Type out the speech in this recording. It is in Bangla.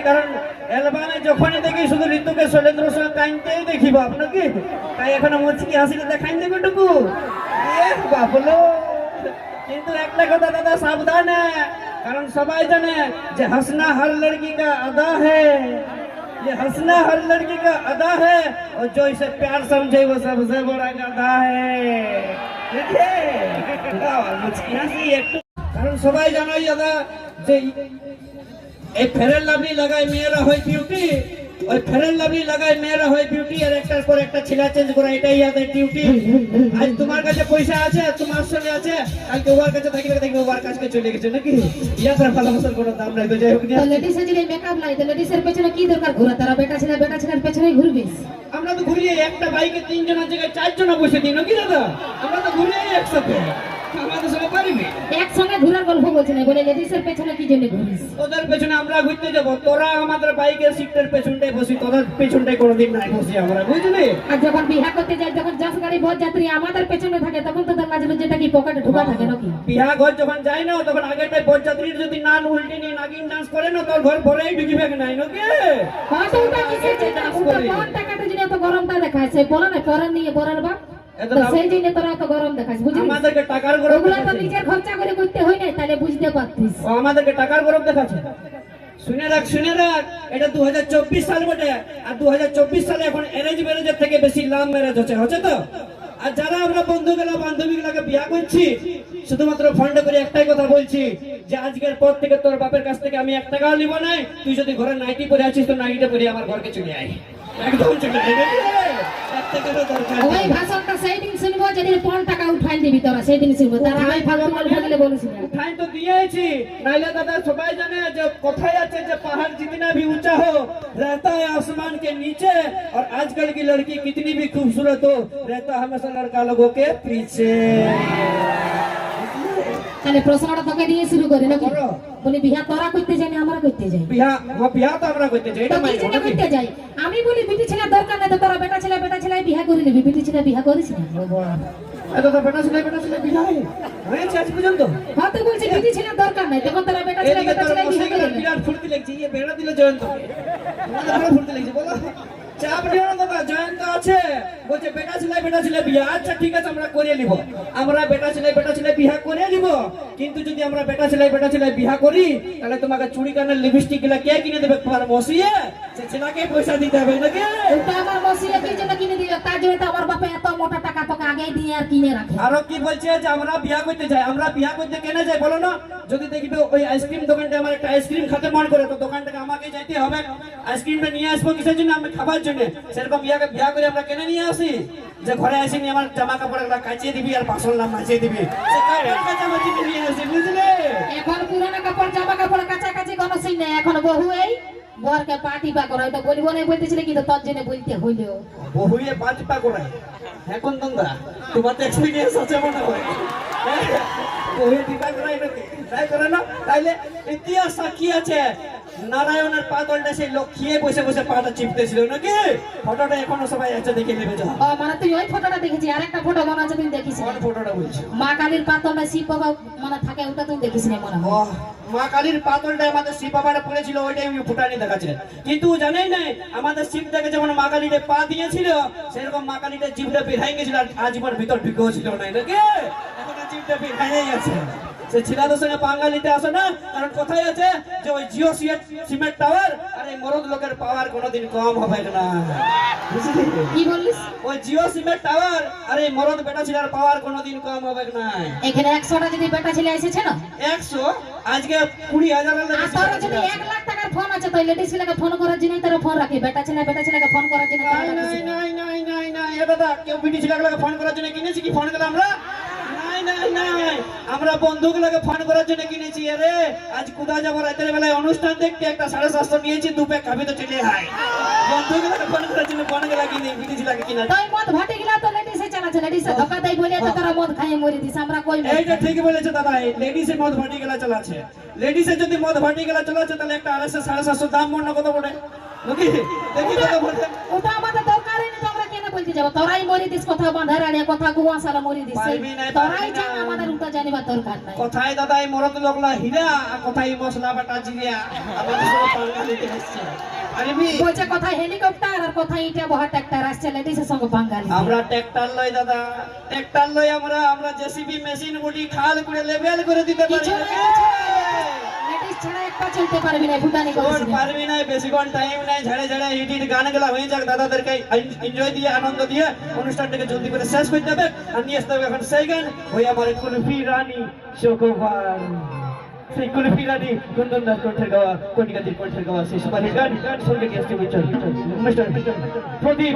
কারণ অ্যালবামে যখনই দেখি শুধু ঋতুকে শৈলেন্দ্র সঙ্গে কাইনতেই দেখিব আপনাকে, তাই এখনো মুচকি হাসিটা দেখাইন দেবে টুকু বাবলো। কিন্তু একটা কথা দাদা সাবধান, কারণ সবাই জানে যে হাসনা হর লড়কি কা আদা হ্যায়, ये हंसना हर लड़की का अदा है और जो इसे प्यार समझे वो सबसे बड़ा गधा है। देखिए मुझकी हंसी একটু, কারণ সবাই জানোই দাদা যে এই ফেরেন লাভলি লাগায় মেয়েরা হয় বিউটি, ওই ফেরেন লাভলি লাগায় মেয়েরা হয় বিউটি, আর একটার পর একটা ছেলে চেঞ্জ করা, এটাই ইয়াদের ডিউটি। আজ তোমার কাছে পয়সা আছে, তোমার সঙ্গে আছে, কালকে ওর কাছে থাকবে, দেখবে ওর কাছে চলে গেছে নাকি, ইয়াদের ভালোবাসার কোনো দাম নাই। তো যাই হোক, লেডিসের যদি মেকআপ নাই তো লেডিসের পেছনে কি দরকার ঘোরা, তারা বেটা ছেলের পেছনেই ঘুরবে। আমরা তো ঘুরি একটা বাইকে 3 জনের জায়গায় 4 জন বসে দিই নাকি দাদা, আমরা তো ঘুরি একসাথে, আমাদের সঙ্গে পারিবি একসঙ্গে ঘোরার গল্প বলছি না, বলে লেডিসের পেছনে কি জন্য ঘুরিস? ওদের পেছনে আমরা ঘুরতে যাব, তোরা আমাদের বাইকের সিটের পেছনটায় বসি, তোদের পেছনটায় কোনোদিন নাই বসি আমরা, বুঝলি? আর যখন বিয়া করতে যাই, যখন 10 গাড়ি বর যাত্রী আমাদের পেছনে থাকে, তখন তো তার মাঝে যেটা কি পকেটে ঢোকা থাকে নাকি? বিয়া ঘর যখন যাই না, তখন আগেরটাই বরযাত্রীর যদি নান উল্টে নিয়ে নাগিন ডান্স করে না, তোর ঘর ভরেই ঢুকিবে নাই নাকি? কত ওটা কিসের চিন্তা, ওটা কোন টাকাতে যদি এত গরমটা দেখায়, সে বলে না পরান নিয়ে বরার বাপ, তো সেই জন্য তোরা এত গরম দেখাস, বুঝলি? আমাদেরকে টাকার গরম, ওগুলা তো নিজের খরচা করে করতে হয় না, তাহলে বুঝতে পারতিস। ও আমাদেরকে টাকার গরম দেখাচ্ছে। শুনে রাখ, এটা 2024 সাল বটে, আর 2024 সালে এখন অ্যারেঞ্জ ম্যারেজের থেকে বেশি লাভ ম্যারেজ হচ্ছে তো। আর যারা আমরা বন্ধুগুলা বান্ধবীগুলাকে বিয়া করছি, শুধুমাত্র ফন্ড করে একটাই কথা বলছি যে আজকের পর থেকে তোর বাপের কাছ থেকে আমি 1 টাকাও নিব না, তুই যদি ঘরে নাইটি পরে আছিস তো নাইটি পরে আমার ঘরকে চলে আয়, একদম চলে আয়। ওই ভাষণটা সেই দিন শুনবো যেদিন 5 টাকা উঠাই দিবি তোরা, সেই দিন শুনবো, তারা আমি ফালতু বলে বলেছি না। উঠাই তো দিয়েছি, নাইলে দাদা সবাই জানে যে কোথায় আছে যে पहाड़ जितना भी ऊंचा हो रहता है आसमान के नीचे, और आजकल की लड़की कितनी भी खूबसूरत हो रहता हमेशा लड़का लोगों के पीछे। তাহলে প্রশ্নটা তোকে দিয়ে শুরু করে নাকি? বলি বিয়া তোরা করতে যাই না আমরা করতে যাই? বিয়া তো আমরা করতে যাই, এটা মানে কি করতে যাই? আমি বলি বিটি ছেলে দরকার নাই, তো তোরা বেটা ছেলে বিয়া করে নিবি, বিটি ছেলে বিয়া করিস না। এত তো বেটা ছেলে বিয়া হয়েছে আজ পর্যন্ত। হ্যাঁ তো বলছি বিটি ছেলে দরকার নাই, তখন তোরা বেটা ছেলে বিয়া করে নিবি। বিরাট ফুর্তি লাগছে, এই বেড়া দিলে জয়ন্ত, আমাদের ভালো ফুর্তি লাগছে, বলো চাপ নিও না দাদা, জয়ন্ত আছে বলছে বেটা ছেলে বিয়া, আচ্ছা ঠিক আছে আমরা করে নিব, আমরা বেটা ছেলে বিয়া করে নিব, কিন্তু যদি আমরা বেটা ছেলে বিয়া করি তাহলে তোমাকে চুড়ি কানের লিপস্টিক গুলা কে কিনে দেবে? তোমার মসিয়ে, সে ছেলেকে পয়সা দিতে হবে নাকি? ওটা আমার মসিয়ে কি জন্য কিনে দিবে? তার জন্য তো আমার বাপে এত মোটা টাকা তোকে আগেই দিয়ে আর কিনে রাখে। আরো কি বলছে যে আমরা বিয়া করতে যাই, আমরা বিয়া করতে কেন যাই বলো না? যদি দেখবে ওই আইসক্রিম দোকানটা আমার একটা আইসক্রিম খেতে মন করে, তো দোকানটাকে আমাকে যাইতে হবে, আইসক্রিমটা নিয়ে আসবো কিসের জন্য? আমি খাবার জন্য। সেরকম বিয়া করে আমরা কেন নিয়ে আসি যে ঘরে আসিনি আমার জামা কাপড় কাচিয়ে দিবি আর বাসন মাছিয়ে দিবি, নিয়ে আসি, বুঝলে? এখন পুরানো কাপড় জামা কাপড় কাছাকাছি কোনো সিন নেই, এখন বহু এই বরকে পার্টি পা করাই, তো বলবো না বলতেছিলে কিন্তু তোর জন্য বলতে হইলো বহুয়ে পার্টি পা করাই। এখন তোমরা তোমার তো এক্সপেরিয়েন্স আছে মনে হয়, বহুয়ে টিপা করাই নাকি? তাই করে না? তাইলে ইতিহাস সাক্ষী আছে, নারায়ণের পাতলটা সেই লোক খেয়ে বসে বসে পাটা চিপতেছিল নাকি? ফটোটা এখনো সবাই আছে, দেখে নেবে যা। ও মানে তুই ওই ফটোটা দেখেছিস? আর একটা ফটো মনে আছে তুই দেখিস? কোন ফটোটা বলছিস? মা কালীর পাতলটা শিব বাবা মানে থাকে, ওটা তুই দেখিস না মনে হয়? মা কালীর পাতলটা আমাদের শিব বাবাটা পড়েছিল, ওইটাই আমি ফুটানি দেখাচ্ছে, কিন্তু জানেই না আমাদের শিব থেকে যেমন মা কালীটা পা দিয়েছিল, সেরকম মা কালীটা জিভটা বেঁধাই গেছিল, আর আজীবন ভিতর ঢুকেও ছিল না নাকি? এখন জিভটা বেঁধাই আছে। সে ছেলেদের সঙ্গে পাঙ্গালিতে আসে না, কারণ কোথায় আছে যে ওই জিও সিমেন্ট টাওয়ার, আর এই মরদ লোকের পাওয়ার কোনোদিন কম হবে না, বুঝলি? কি বলিস? ওই জিও সিমেন্ট টাওয়ার আর এই মরদ বেটা ছেলের পাওয়ার কোনোদিন কম হবে না। এখানে 100টা যদি বেটা ছেলে এসেছে না, 100 আজকে 20,000 আর তোর যদি 1 লাখ টাকার ফোন আছে, তো লেডিস ছেলেকে ফোন করার জন্য তারা ফোন রাখে, বেটা ছেলেকে ফোন করার জন্য নাই এ দাদা, কেউ বিটি ছেলেগুলোকে ফোন করার জন্য কিনেছি কি ফোন করে আমরা? নাই, আমরা বন্ধুগুলোকে ফোন করার জন্য কিনেছি। আরে আজ কোথা যাবো রাতের বেলায় অনুষ্ঠান দেখতে, একটা 750 নিয়েছি, 2 প্যাক খাবি তো চলে আয়। বন্ধুগুলোকে ফোন করার জন্য ফোনগুলা কিনে বিটি ছেলেকে কিনা। তাই মদ ভাটি গিলা তো লেডিসে চালাচ্ছে, লেডিসে ধোকা দেয় বলে তো তারা মদ খাইয়ে মরে দিস, আমরা কই? এইটা ঠিক বলেছে দাদা, লেডিসে মদ ভাটি গেলা চালাচ্ছে, লেডিসে যদি মদ ভাটি গেলা চালাচ্ছে তাহলে একটা 750 দাম মনে কত পড়ে নাকি? দেখি কত পড়ে। ওটা আমাদের দরকারই নেই, তো আমরা কেন বলতে যাব? তোরাই মরে দিস, কথা বাঁধার আড়ে কথা কুয়াশারা মরে দিস, তোরাই জান, আমাদের ওটা জানিবার দরকার নাই। কোথায় দাদা এই মরদ লোকলা হীরা, আর কোথায় মশলা বাটা জিরা, আমাদের সব পাঙ্গালি নিতে আসছে আরবি বলছে কোথায় হেলিকপ্টার আর কোথায় ইটা বহা ট্রাক্টর আসছে লেডিসের সঙ্গে বাঙালি আমরা ট্রাক্টর লই দাদা, ট্রাক্টর লই আমরা জেসিবি মেশিন বডি খাল করে লেভেল করে দিতে পারি। কিছু না, লেডিস ছাড়া এক পা চলতে পারবি না ভুটানি কোন করিস না। পারবি না, বেশিক্ষণ টাইম নাই, ঝাড়ে ঝাড়ে হিট হিট গানগুলা হয়ে যাক, দাদাদেরকে এনজয় দিয়ে আনন্দ দিয়ে অনুষ্ঠানটাকে জলদি করে শেষ করতে হবে। আর নিয়ে আসতে হবে এখন সেই গান, ওই আমার কুলফি রানী শোকভান, সেই কুলফি রানী কুন্দন দাস কণ্ঠের গাওয়া, কণিকাদির কণ্ঠের গাওয়া সেই সুপারহিট গান সঙ্গে গিয়ে আসছে মিস্টার প্রদীপ।